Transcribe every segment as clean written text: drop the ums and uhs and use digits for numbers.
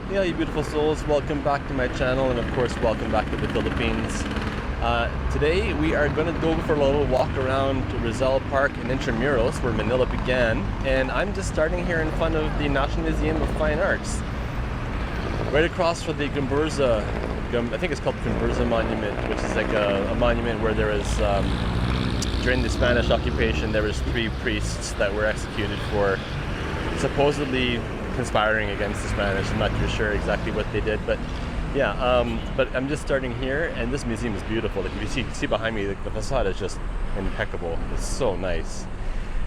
Yeah, you beautiful souls, welcome back to my channel, and of course welcome back to the Philippines. Today we are going to go for a little walk around Rizal Park in Intramuros, where Manila began, and I'm just starting here in front of the National Museum of Fine Arts. Right across from the Gumburza, I think it's called Gumburza Monument, which is like a monument where there was, during the Spanish occupation, there was 3 priests that were executed for supposedly conspiring against the Spanish. I'm not too sure exactly what they did, but yeah, but I'm just starting here, and this museum is beautiful. Like, if you see behind me, the facade is just impeccable. It's so nice.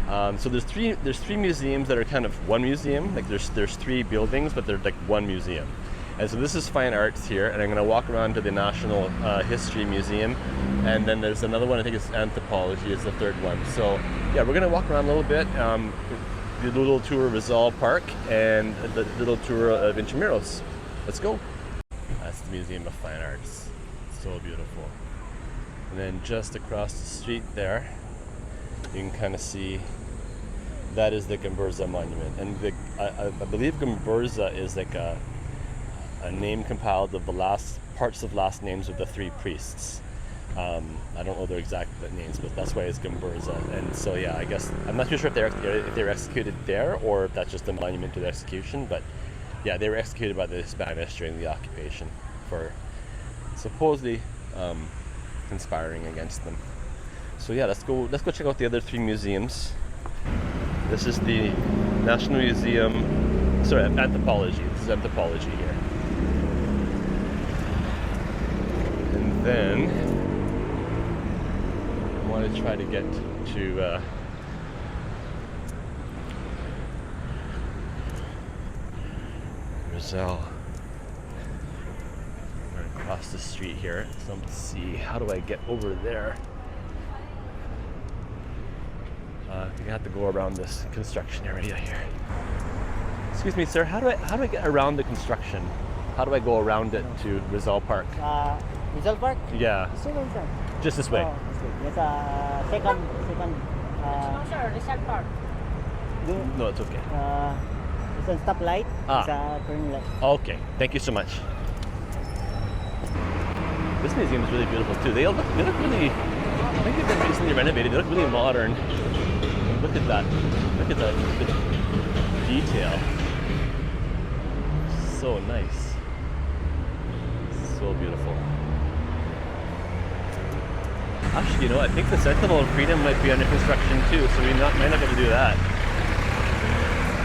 So there's three museums that are kind of one museum. Like there's 3 buildings, but they're like one museum. And so this is Fine Arts here, and I'm going to walk around to the National History Museum, and then there's another one, I think it's Anthropology is the 3rd one. So yeah, we're going to walk around a little bit, do a little tour of Rizal Park, and the little tour of Intramuros. Let's go. That's the Museum of Fine Arts. So beautiful. And then just across the street there, you can kind of see that is the Gumburza Monument. And I believe Gumburza is like a name compiled of the last names of the 3 priests. I don't know their exact names, but that's why it's Gumburza. And so yeah, I guess I'm not too sure if they were executed there or if that's just a monument to the execution. But yeah, they were executed by the Spanish during the occupation for supposedly conspiring against them. So yeah, let's go check out the other 3 museums. This is the National Museum, sorry, Anthropology. This is Anthropology here. And then I want to try to get to Rizal. We're gonna cross the street here. So let's see, how do I get over there? I think I have to go around this construction area here. Excuse me, sir. How do I get around the construction? How do I go around it to Rizal Park? Rizal Park? Yeah. Just this way. Oh, this way. There's a second. No, sir. Rizal Park. No, it's okay. It's a stoplight. It's a turn left. Okay. Thank you so much. This museum is really beautiful too. They look really. I think they've been recently renovated. They look really modern. Look at that. Look at the detail. So nice. So beautiful. Actually, you know, I think the Sentinel of Freedom might be under construction too, so we might not be able to do that.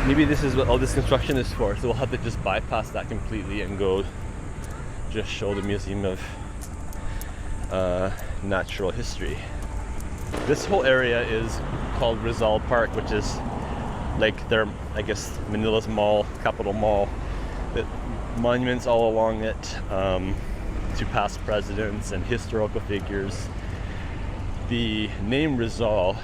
Maybe this is what all this construction is for, so we'll have to just bypass that completely and go just show the Museum of Natural History. This whole area is called Rizal Park, which is like their, I guess, Manila's mall, capital mall. The monuments all along it to past presidents and historical figures. The name Rizal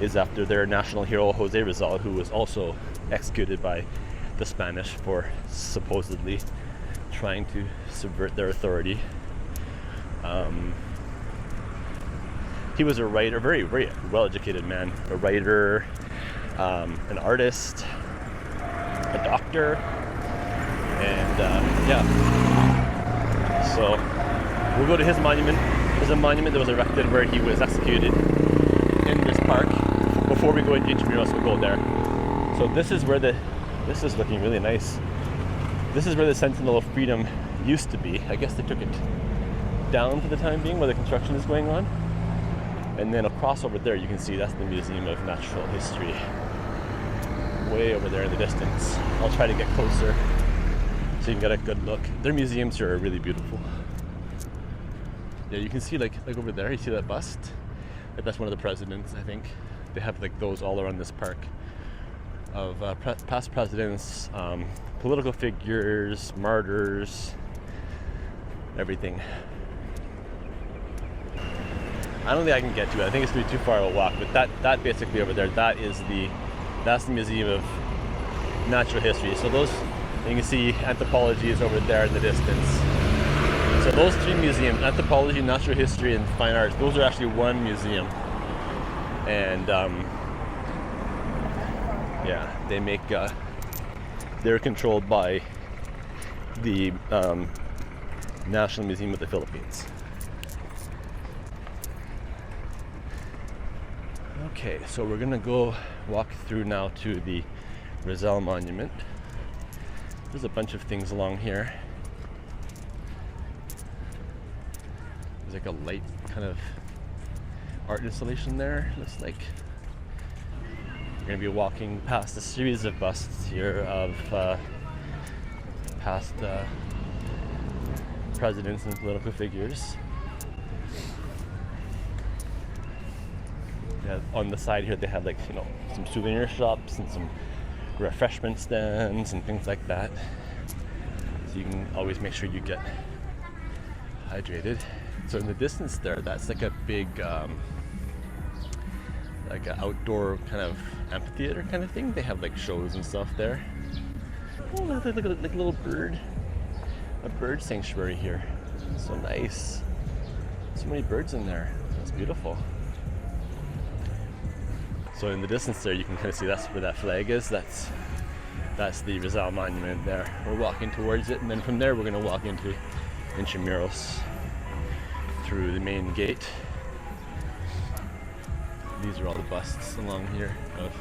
is after their national hero Jose Rizal, who was also executed by the Spanish for supposedly trying to subvert their authority. He was a writer, very, very well-educated man, a writer, an artist, a doctor, and yeah. So we'll go to his monument. There's a monument that was erected where he was executed in this park. Before we go into Intramuros, we'll go there. So this is looking really nice. This is where the Sentinel of Freedom used to be. I guess they took it down for the time being where the construction is going on. And then across over there, you can see that's the Museum of Natural History. Way over there in the distance. I'll try to get closer so you can get a good look. Their museums here are really beautiful. Yeah, you can see like over there, you see that bust? Like that's one of the presidents, I think. They have like those all around this park of past presidents, political figures, martyrs, everything. I don't think I can get to it. I think it's going to be too far of a walk, but that basically over there, that's the Museum of Natural History. So those, you can see Anthropology is over there in the distance. So those 3 museums, Anthropology, Natural History, and Fine Arts, those are actually one museum. And yeah, they make, they're controlled by the National Museum of the Philippines. Okay, so we're gonna go walk through now to the Rizal Monument. There's a bunch of things along here. There's like a light kind of art installation there. Looks like we're gonna be walking past a series of busts here of past presidents and political figures. Yeah, on the side here they have like, you know, some souvenir shops and some refreshment stands and things like that. So you can always make sure you get hydrated. So in the distance there, that's like a big like an outdoor kind of amphitheater kind of thing. They have like shows and stuff there. Oh, look at like a little bird. A bird sanctuary here. So nice. So many birds in there. That's beautiful. So in the distance there, you can kind of see that's where that flag is. That's the Rizal Monument there. We're walking towards it, and then from there we're going to walk into Intramuros through the main gate. These are all the busts along here of,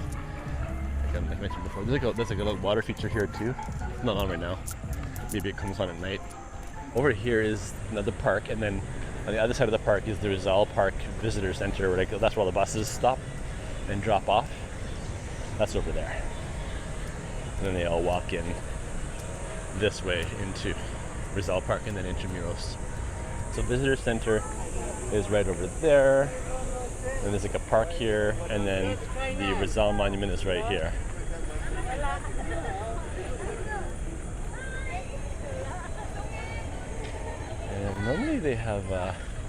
like I mentioned before. There's like a little water feature here too. It's not on right now. Maybe it comes on at night. Over here is another park, and then on the other side of the park is the Rizal Park Visitor Center, where that's where all the buses stop and drop off. That's over there. And then they all walk in this way into Rizal Park and then Intramuros. So Visitor Center is right over there. And there's like a park here, and then the Rizal Monument is right here. And normally they have,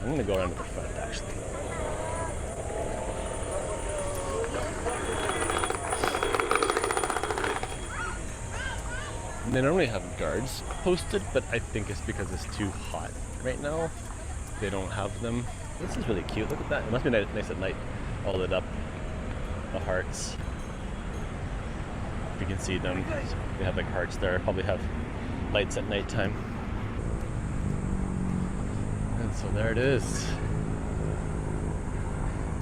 I'm gonna go around to the front actually. They normally have guards posted, but I think it's because it's too hot right now. They don't have them. This is really cute. Look at that. It must be nice at night. All lit up. The hearts. If you can see them, they have like hearts there. Probably have lights at nighttime. And so there it is.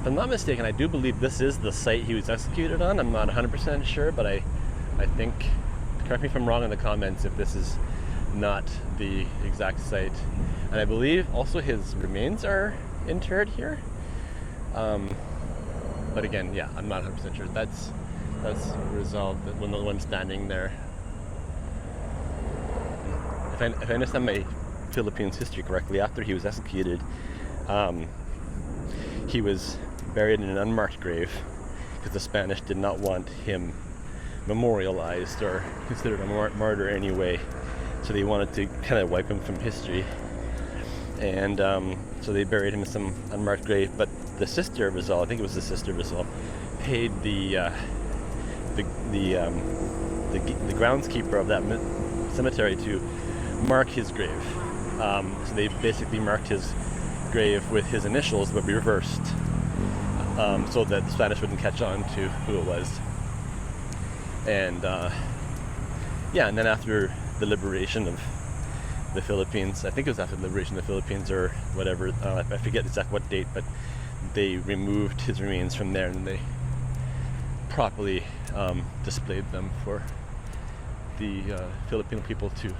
If I'm not mistaken, I do believe this is the site he was executed on. I'm not 100% sure, but I think, correct me if I'm wrong in the comments if this is not the exact site. And I believe also his remains are interred here. But again, yeah, I'm not 100% sure. That's Rizal, the one standing there. If I understand my Philippines history correctly, after he was executed, he was buried in an unmarked grave because the Spanish did not want him memorialized or considered a martyr anyway, so they wanted to kind of wipe him from history, and so they buried him in some unmarked grave. But the sister of Rizal, I think it was the sister of Rizal, paid the groundskeeper of that cemetery to mark his grave. So they basically marked his grave with his initials, but reversed, so that the Spanish wouldn't catch on to who it was. And yeah, and then after the liberation of the Philippines, I think it was after the liberation of the Philippines or whatever, I forget exactly what date, but they removed his remains from there and they properly displayed them for the Filipino people to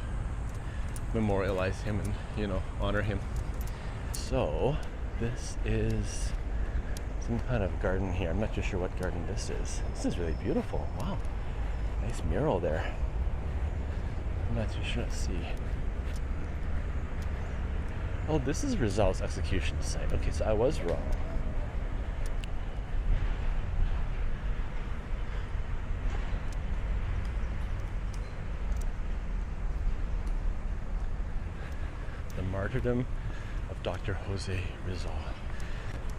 memorialize him and, you know, honor him. So this is some kind of garden here. I'm not too sure what garden this is. This is really beautiful. Wow. Nice mural there. I'm not too sure. Let's see. Oh, this is Rizal's execution site. Okay, so I was wrong. The martyrdom of Dr. Jose Rizal.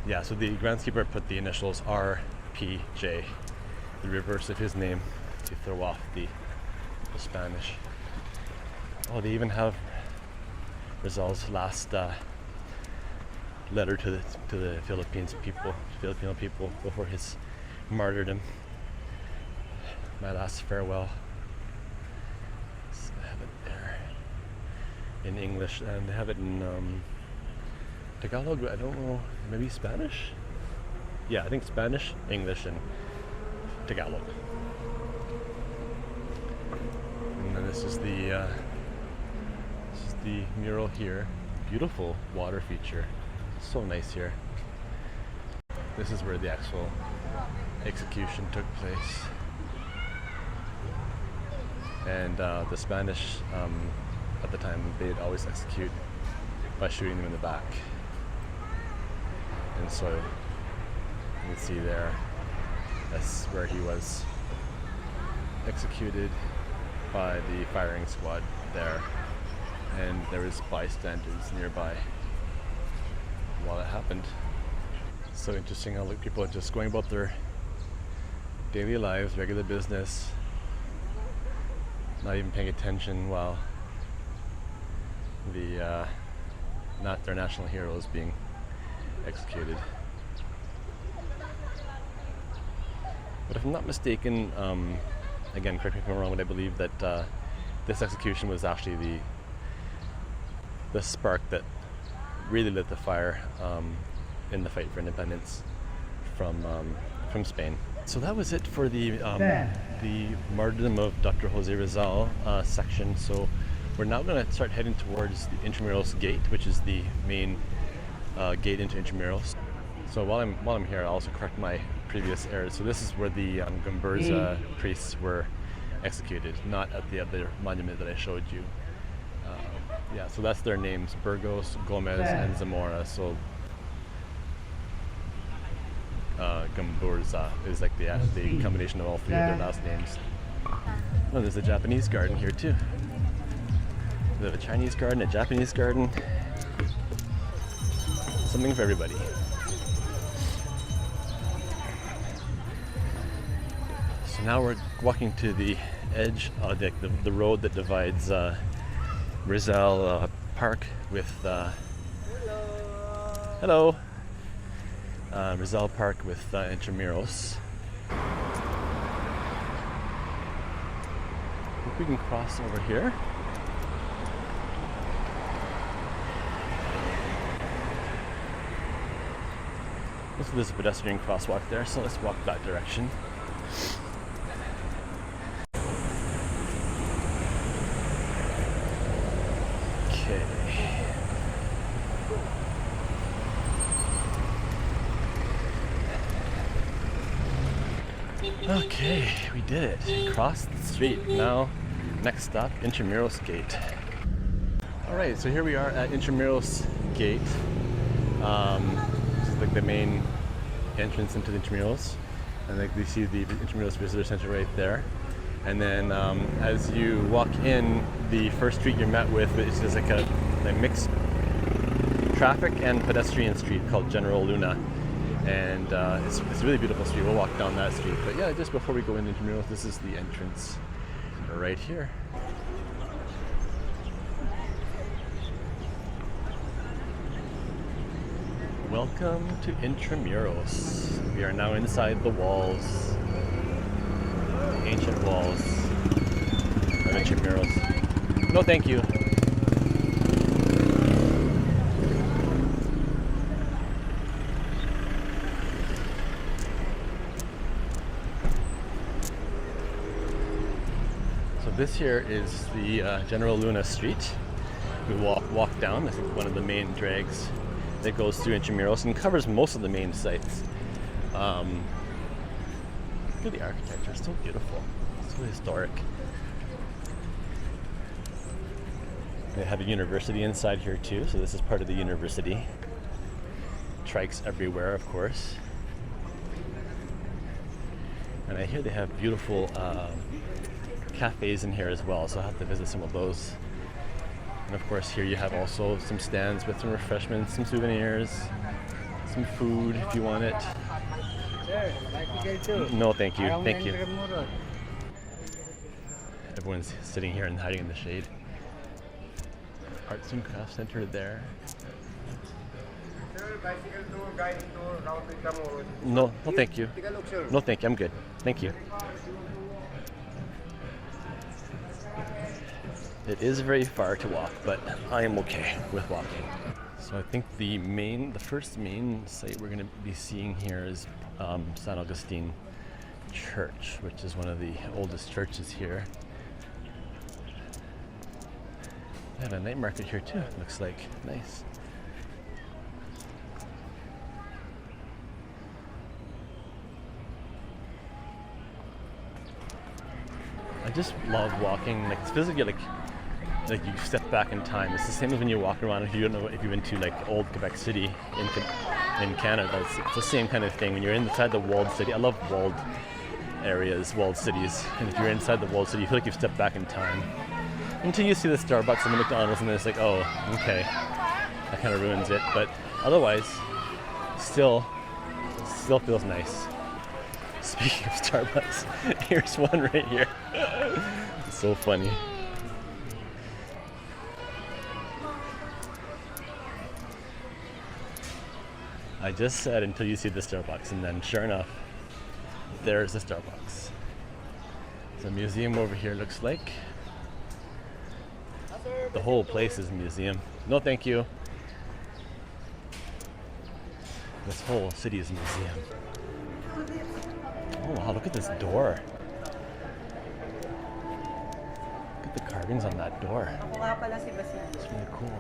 Yeah, so the groundskeeper put the initials RPJ, the reverse of his name, to throw off the Spanish. Oh, they even have Rizal's last letter to the Filipino people before his martyrdom. My last farewell. So I have it there. in English, and they have it in Tagalog. I don't know, maybe Spanish? Yeah, I think Spanish, English, and Tagalog. And then this is the mural here. Beautiful water feature. So nice here. This is where the actual execution took place. And the Spanish, at the time, they'd always execute by shooting them in the back. And so you can see there, that's where he was executed by the firing squad there. And there was bystanders nearby while it happened. So interesting how people are just going about their daily lives, regular business, not even paying attention while not their national hero is being executed. But if I'm not mistaken, again, correct me if I'm wrong, but I believe that this execution was actually the spark that really lit the fire in the fight for independence from Spain. So that was it for the martyrdom of Dr. Jose Rizal section. So we're now going to start heading towards the Intramuros gate, which is the main gate into Intramuros. So while I'm here, I'll also correct my previous error. So this is where the Gumburza priests were executed, not at the other monument that I showed you. Yeah, so that's their names: Burgos, Gomez, and Zamora. So Gumburza is like the combination of all three of their last names. Oh, there's a Japanese garden here too. We have a Chinese garden, a Japanese garden. Something for everybody. So now we're walking to the edge of the road that divides Rizal Park with hello. Rizal Park with Intramuros. I think we can cross over here. Looks like there's a pedestrian crosswalk there, so let's walk that direction. Okay, we did it. Crossed the street. Now, next stop, Intramuros Gate. Alright, so here we are at Intramuros Gate. This is like the main entrance into the Intramuros. And like you see the Intramuros Visitor Center right there. And then as you walk in, the first street you're met with is just like a mixed traffic and pedestrian street called General Luna. And it's a really beautiful street. We'll walk down that street. But yeah, just before we go into Intramuros, this is the entrance right here. Welcome to Intramuros. We are now inside the walls, the ancient walls of Intramuros. No, thank you. This here is the General Luna Street. We walk down. This is one of the main drags that goes through Intramuros and covers most of the main sites. Look at the architecture, it's so beautiful, it's so historic. They have a university inside here too, so this is part of the university. Trikes everywhere, of course. And I hear they have beautiful cafes in here as well, so I'll have to visit some of those. And of course here you have also some stands with some refreshments, some souvenirs, some food if you want it. No, thank you. Thank you. Everyone's sitting here and hiding in the shade. Arts and Crafts Center there. No, thank you. No, thank you. I'm good. Thank you. It is very far to walk, but I am okay with walking. So I think the first main site we're going to be seeing here is San Agustin Church, which is one of the oldest churches here. They have a night market here too, looks like. Nice. I just love walking. Like, it's physically like you step back in time. It's the same as when you walk around. If you don't know, if you've been to like old Quebec City in Canada, it's the same kind of thing. When you're inside the walled city, I love walled areas, walled cities. And if you're inside the walled city, you feel like you've stepped back in time. Until you see the Starbucks and the McDonald's, and then it's like, oh, okay, that kind of ruins it. But otherwise, still feels nice. Speaking of Starbucks, here's one right here. It's so funny. I just said until you see the Starbucks, and then sure enough, there's the Starbucks. There's a museum over here, looks like. The whole place is a museum. No, thank you. This whole city is a museum. Oh wow, look at this door. Look at the carvings on that door. It's really cool.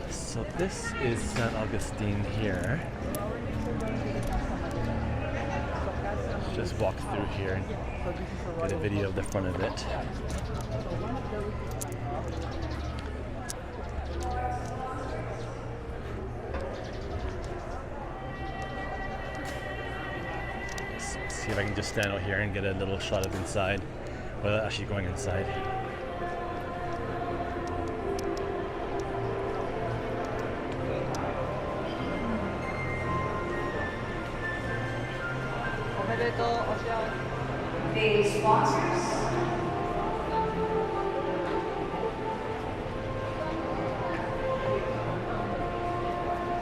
So this is San Agustin here. Let's just walk through here and get a video of the front of it. Let's see if I can just stand out here and get a little shot of inside without actually going inside. The sponsors.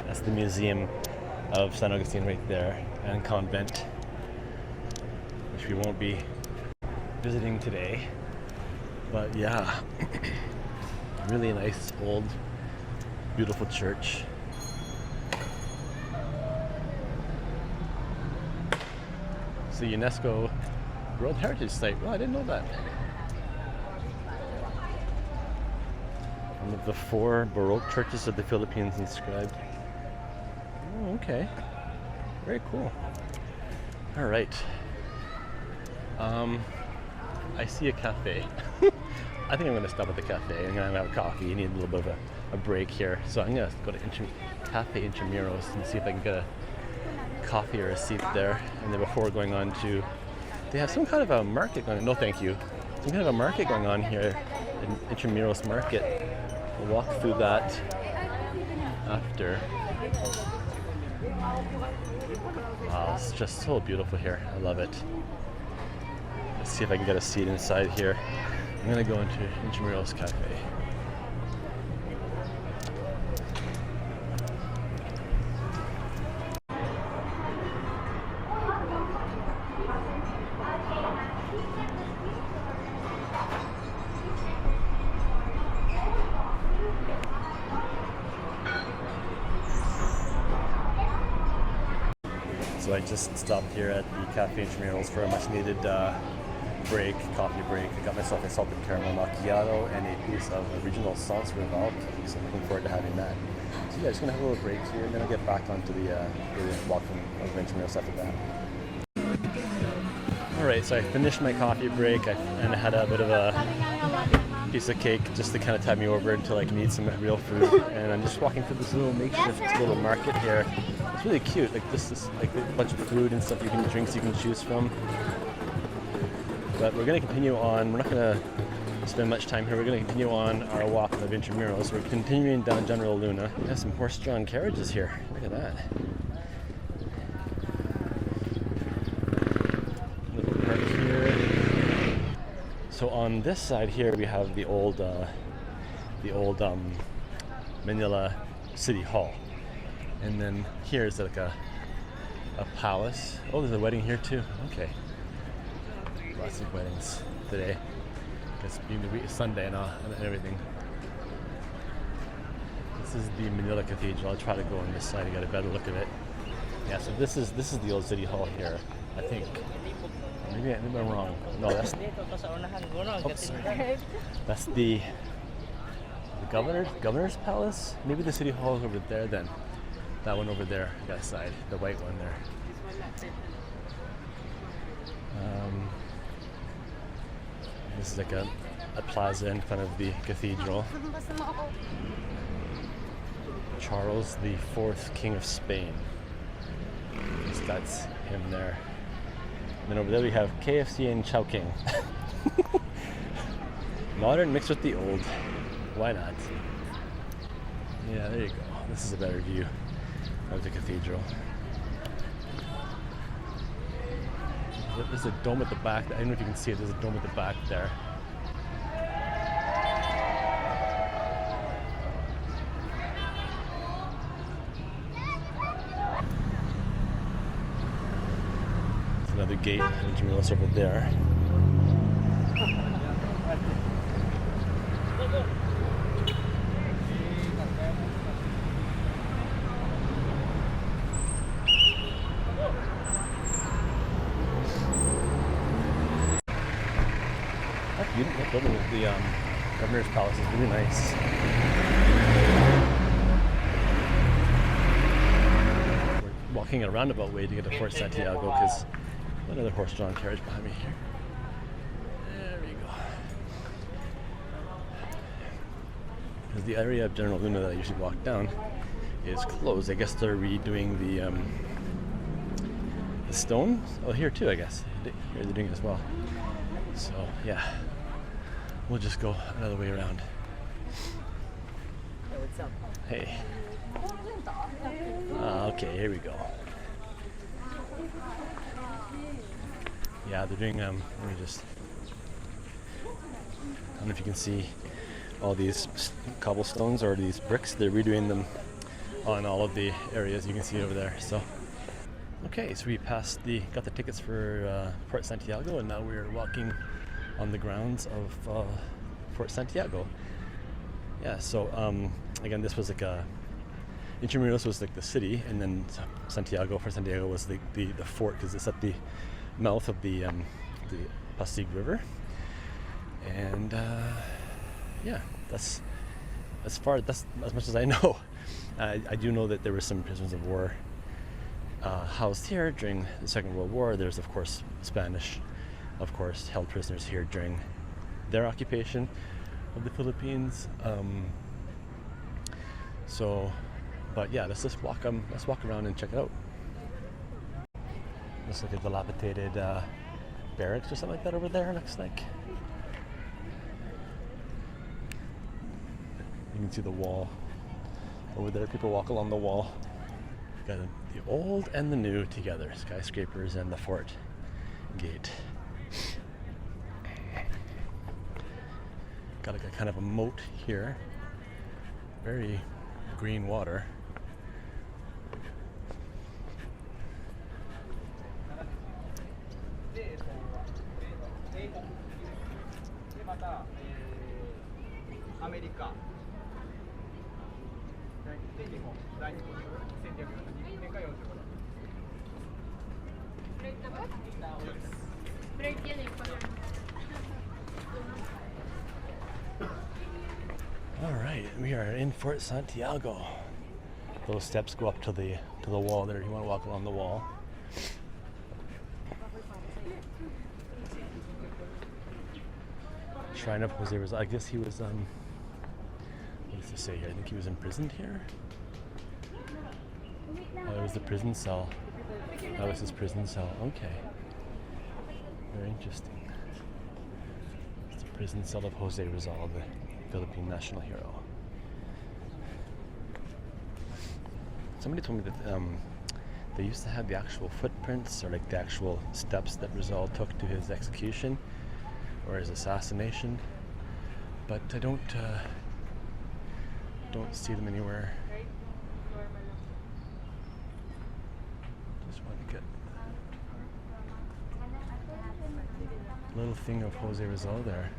That's the Museum of San Agustin right there, and convent, which we won't be visiting today. But yeah, really nice, old, beautiful church. It's a UNESCO World Heritage Site. Well, I didn't know that. One of the 4 Baroque churches of the Philippines inscribed. Oh, okay. Very cool. All right. I see a cafe. I think I'm going to stop at the cafe. I'm going to have a coffee. I need a little bit of a break here. So I'm going to go to Cafe Intramuros and see if I can get a coffee or a seat there. And then before going on to, they have some kind of a market going on. No, thank you. Some kind of a market going on here in Intramuros Market. We'll walk through that after. Wow, it's just so beautiful here. I love it. Let's see if I can get a seat inside here. I'm gonna go into Intramuros Cafe. So I just stopped here at the Cafe Intramuros for a much needed coffee break. I got myself a salted caramel macchiato and a piece of original sauce Rizal. So I'm looking forward to having that. So yeah, just gonna have a little break here and then I'll get back onto the walking of Intramuros after that. Alright, so I finished my coffee break and I had a bit of a piece of cake just to kind of tide me over until I can eat some real food. And I'm just walking through this little makeshift little market here. It's really cute. Like this is like a bunch of food and stuff, drinks you can choose from. But we're going to continue on. We're not going to spend much time here. We're going to continue on our walk of Intramuros. We're continuing down General Luna. We have some horse-drawn carriages here. Look at that. Little park here. So on this side here, we have the old Manila City Hall. And then here's like a palace. Oh, there's a wedding here too. Okay. Lots of weddings today. It's being the week Sunday and everything. This is the Manila Cathedral. I'll try to go on this side to get a better look at it. Yeah, so this is the old city hall here, I think. Maybe I'm wrong. No, that's oops, sorry. That's the governor's palace. Maybe the city hall is over there then. That one over there, that side, the white one there. This is like a plaza in front of the cathedral. Charles the IV, King of Spain. That's him there. And then over there we have KFC and Chowking. Modern mixed with the old. Why not? Yeah, there you go. This is a better view of the cathedral. There's a dome at the back. I don't know if you can see it. There's a dome at the back there. There's another gate in Intramuros over there. That building with the governor's palace is really nice. We're walking a roundabout way to get to Fort Santiago because another horse-drawn carriage behind me here. There we go. Because the area of General Luna that I usually walk down is closed. I guess they're redoing the stone. Oh, here too, I guess. Here they're doing it as well. So yeah. We'll just go another way around. Hey, what's up? Hey. Okay, here we go. Yeah, they're doing, let me just, I don't know if you can see all these cobblestones or these bricks. They're redoing them on all of the areas you can see over there. So, okay, so we got the tickets for Fort Santiago, and now we're walking on the grounds of Fort Santiago. Yeah, so again, this was like Intramuros was like the city, and then Fort Santiago was the fort because it's at the mouth of the Pasig River. And yeah, that's as much as I know. I do know that there were some prisoners of war housed here during the Second World War. There's of course Spanish, of course, held prisoners here during their occupation of the Philippines. But yeah, let's walk around and check it out. Looks like a dilapidated barracks or something like that over there. Looks like you can see the wall over there. People walk along the wall. Got the old and the new together: skyscrapers and the fort gate. Got like a kind of a moat here. Very green water. All right, we are in Fort Santiago. Those steps go up to the wall there. You want to walk along the wall. Shrine of Jose Rizal. I guess he was what does it say here? I think he was imprisoned here. Oh, it was the prison cell. That was his prison cell. Okay. Very interesting. It's the prison cell of Jose Rizal, the Philippine national hero. Somebody told me that they used to have the actual footprints, or like the actual steps that Rizal took to his execution or his assassination, but I don't see them anywhere. Look at little thing of Jose Rizal there.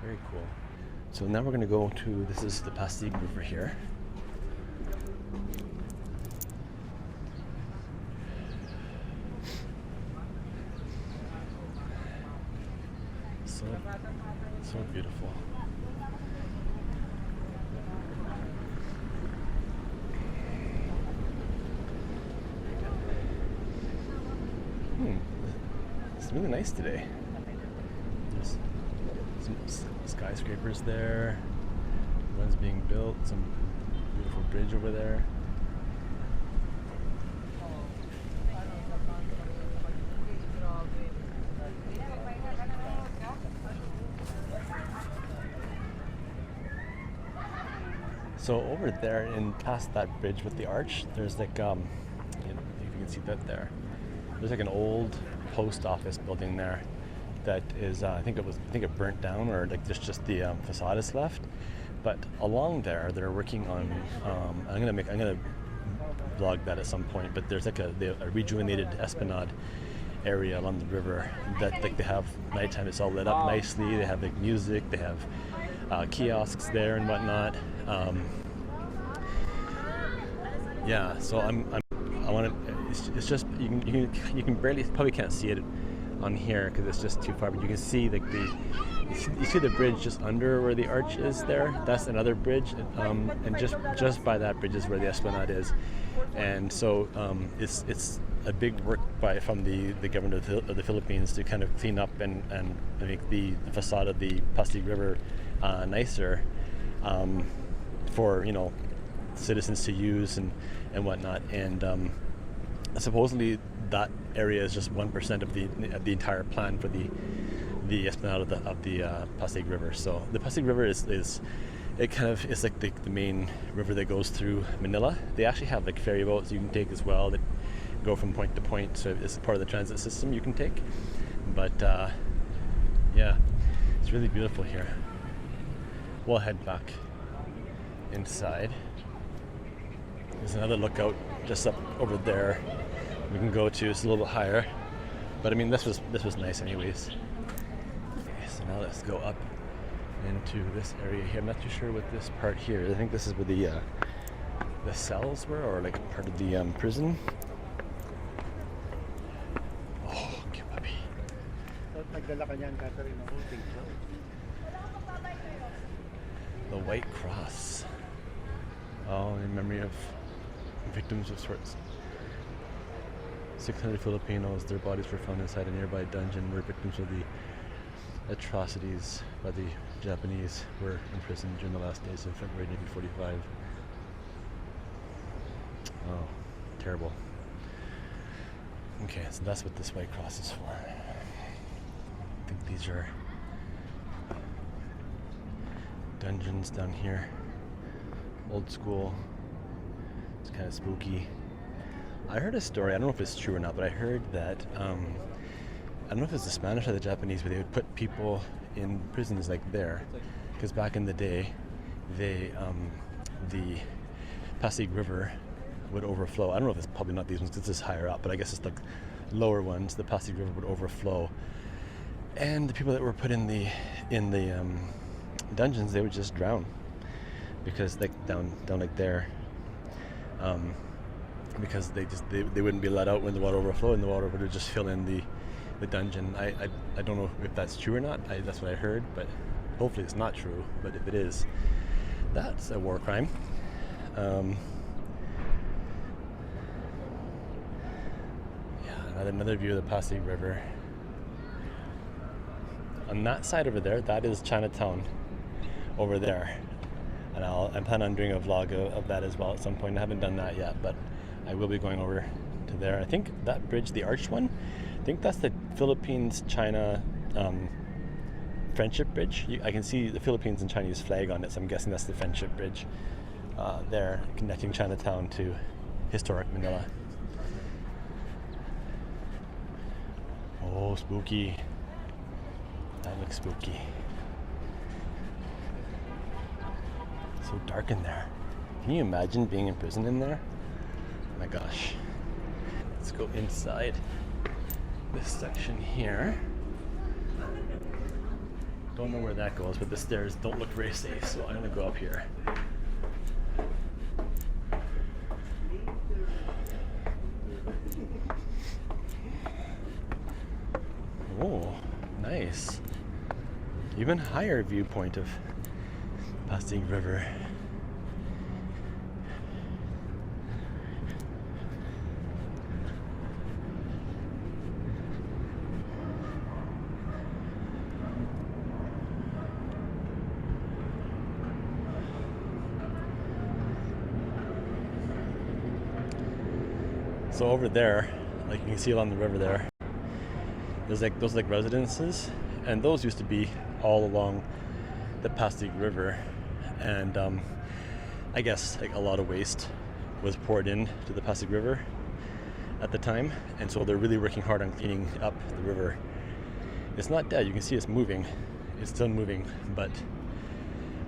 Very cool. So now we're going to go to, this is the Pasig River here. So beautiful. It's really nice today. There's some skyscrapers there. One's being built. Some beautiful bridge over there. So over there, and past that bridge with the arch, there's like you know, if you can see that there. There's like an old post office building there that is I think it burnt down, or like there's just the facade is left. But along there, they're working on I'm gonna vlog that at some point. But there's like a rejuvenated esplanade area along the river that like they have nighttime. It's all lit up nicely. They have like music. They have kiosks there and whatnot. Yeah, so I want to. It's just you can barely, probably can't see it on here because it's just too far. But you can see like you see the bridge just under where the arch is there. That's another bridge, and just by that bridge is where the esplanade is. And so it's a big work from the government of the Philippines to kind of clean up and make the facade of the Pasig River nicer for, you know, citizens to use and whatnot. And supposedly that area is just 1% of the entire plan for the esplanade of the Pasig River. So the Pasig River is it kind of is like the main river that goes through Manila. They actually have like ferry boats you can take as well that go from point to point, so it's part of the transit system you can take. But yeah, it's really beautiful here. We'll head back inside. There's another lookout just up over there we can go to. It's a little bit higher, but I mean this was nice anyways. Okay, so now let's go up into this area here. I'm not too sure what this part here is. I think this is where the cells were, or like part of the prison. Oh, cute puppy. The White Cross. Oh, in memory of victims of sorts. 600 Filipinos, their bodies were found inside a nearby dungeon where victims of the atrocities by the Japanese were imprisoned during the last days of February 1945. Oh, terrible. Okay, so that's what this White Cross is for. I think these are dungeons down here. Old school. It's kind of spooky. I heard a story, I don't know if it's true or not, but I heard that, I don't know if it's the Spanish or the Japanese, but they would put people in prisons like there, because back in the day, the Pasig River would overflow. I don't know if it's probably not these ones because it's higher up, but I guess it's like lower ones. The Pasig River would overflow, and the people that were put in the dungeons, they would just drown, because like down like there, because they wouldn't be let out when the water overflowed, and the water would just fill in the dungeon. I don't know if that's true or not. That's what I heard, but hopefully it's not true. But if it is, that's a war crime. Yeah, another view of the Pasig River. On that side over there, that is Chinatown over there. And I plan on doing a vlog of that as well at some point. I haven't done that yet, but I will be going over to there. I think that bridge, the arched one, I think that's the Philippines-China Friendship Bridge. I can see the Philippines and Chinese flag on it, so I'm guessing that's the Friendship Bridge there, connecting Chinatown to historic Manila. Oh, spooky. That looks spooky. So dark in there. Can you imagine being in prison in there? Oh my gosh. Let's go inside this section here. Don't know where that goes, but the stairs don't look very safe, so I'm gonna go up here. Oh, nice. Even higher viewpoint of Pasig River. So over there, like you can see along the river there, there's like those like residences, and those used to be all along the Pasig River, and I guess like a lot of waste was poured in to the Pasig River at the time, and so they're really working hard on cleaning up the river. It's not dead, you can see it's moving, it's still moving, but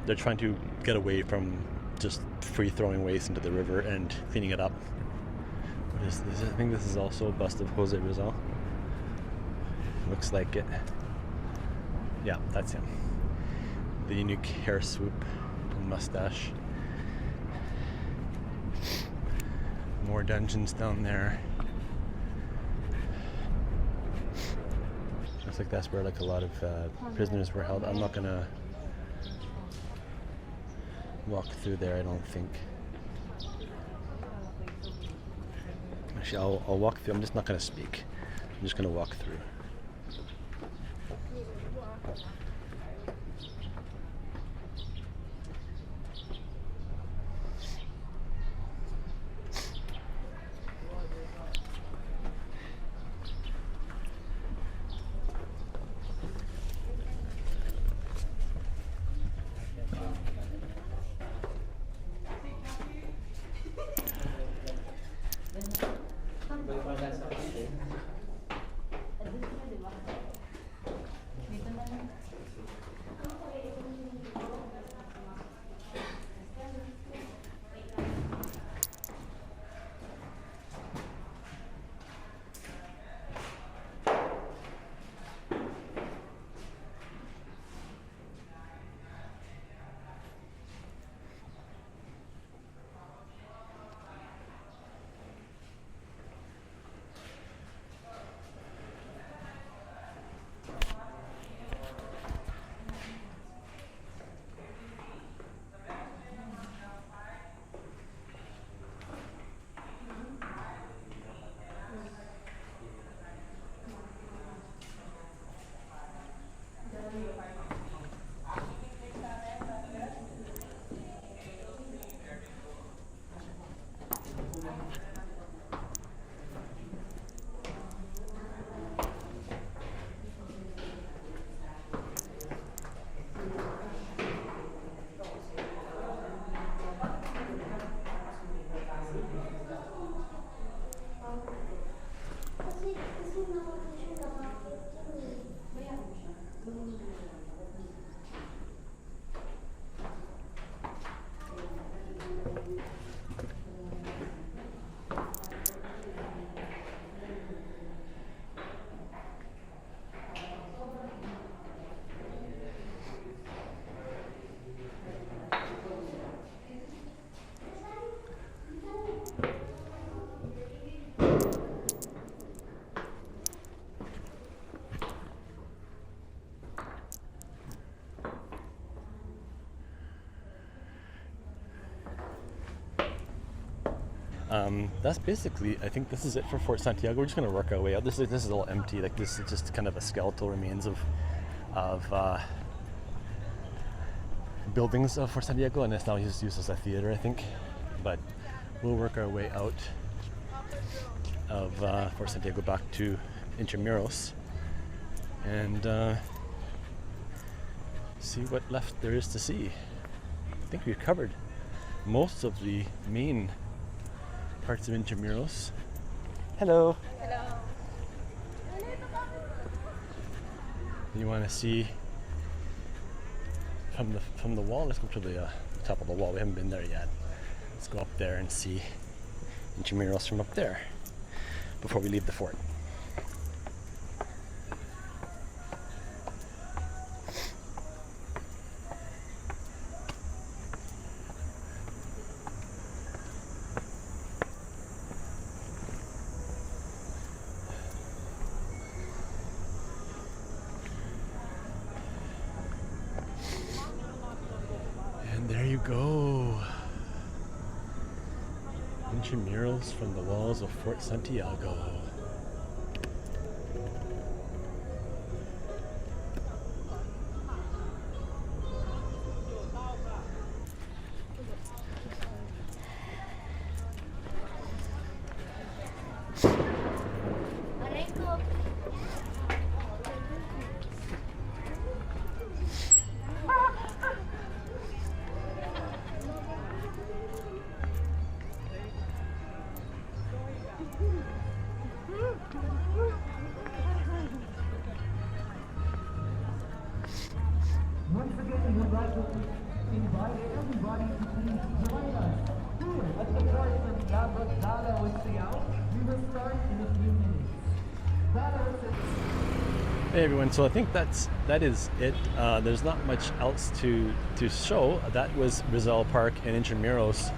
they're trying to get away from just free throwing waste into the river and cleaning it up. What is this? I think this is also a bust of Jose Rizal. Looks like it. Yeah, that's him. The unique hair swoop and mustache. More dungeons down there. Looks like that's where like a lot of prisoners were held. I'm not gonna walk through there, I don't think. Actually, I'll walk through. I'm just not gonna speak. I'm just gonna walk through. That's basically, I think this is it for Fort Santiago. We're just going to work our way out. This is all empty. Like this is just kind of a skeletal remains of buildings of Fort Santiago, and it's now just used as a theater, I think. But we'll work our way out of Fort Santiago back to Intramuros and see what left there is to see. I think we've covered most of the main parts of Intramuros. Hello. Hello. You want to see from the wall? Let's go to the top of the wall. We haven't been there yet. Let's go up there and see Intramuros from up there before we leave the fort. And there you go. Intramurals from the walls of Fort Santiago. Once again, we would like to invite everybody to please join us here at the Port Santiago Dala Rizal. We will start in a few minutes. Hey everyone, so I think that is it. There's not much else to show. That was Rizal Park and Intramuros.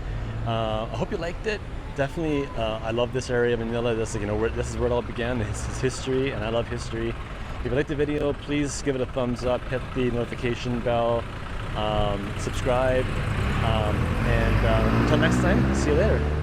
I hope you liked it. Definitely, I love this area of Manila. This, this is where it all began. This is history, and I love history. If you liked the video, please give it a thumbs up, hit the notification bell, subscribe, and until next time, see you later.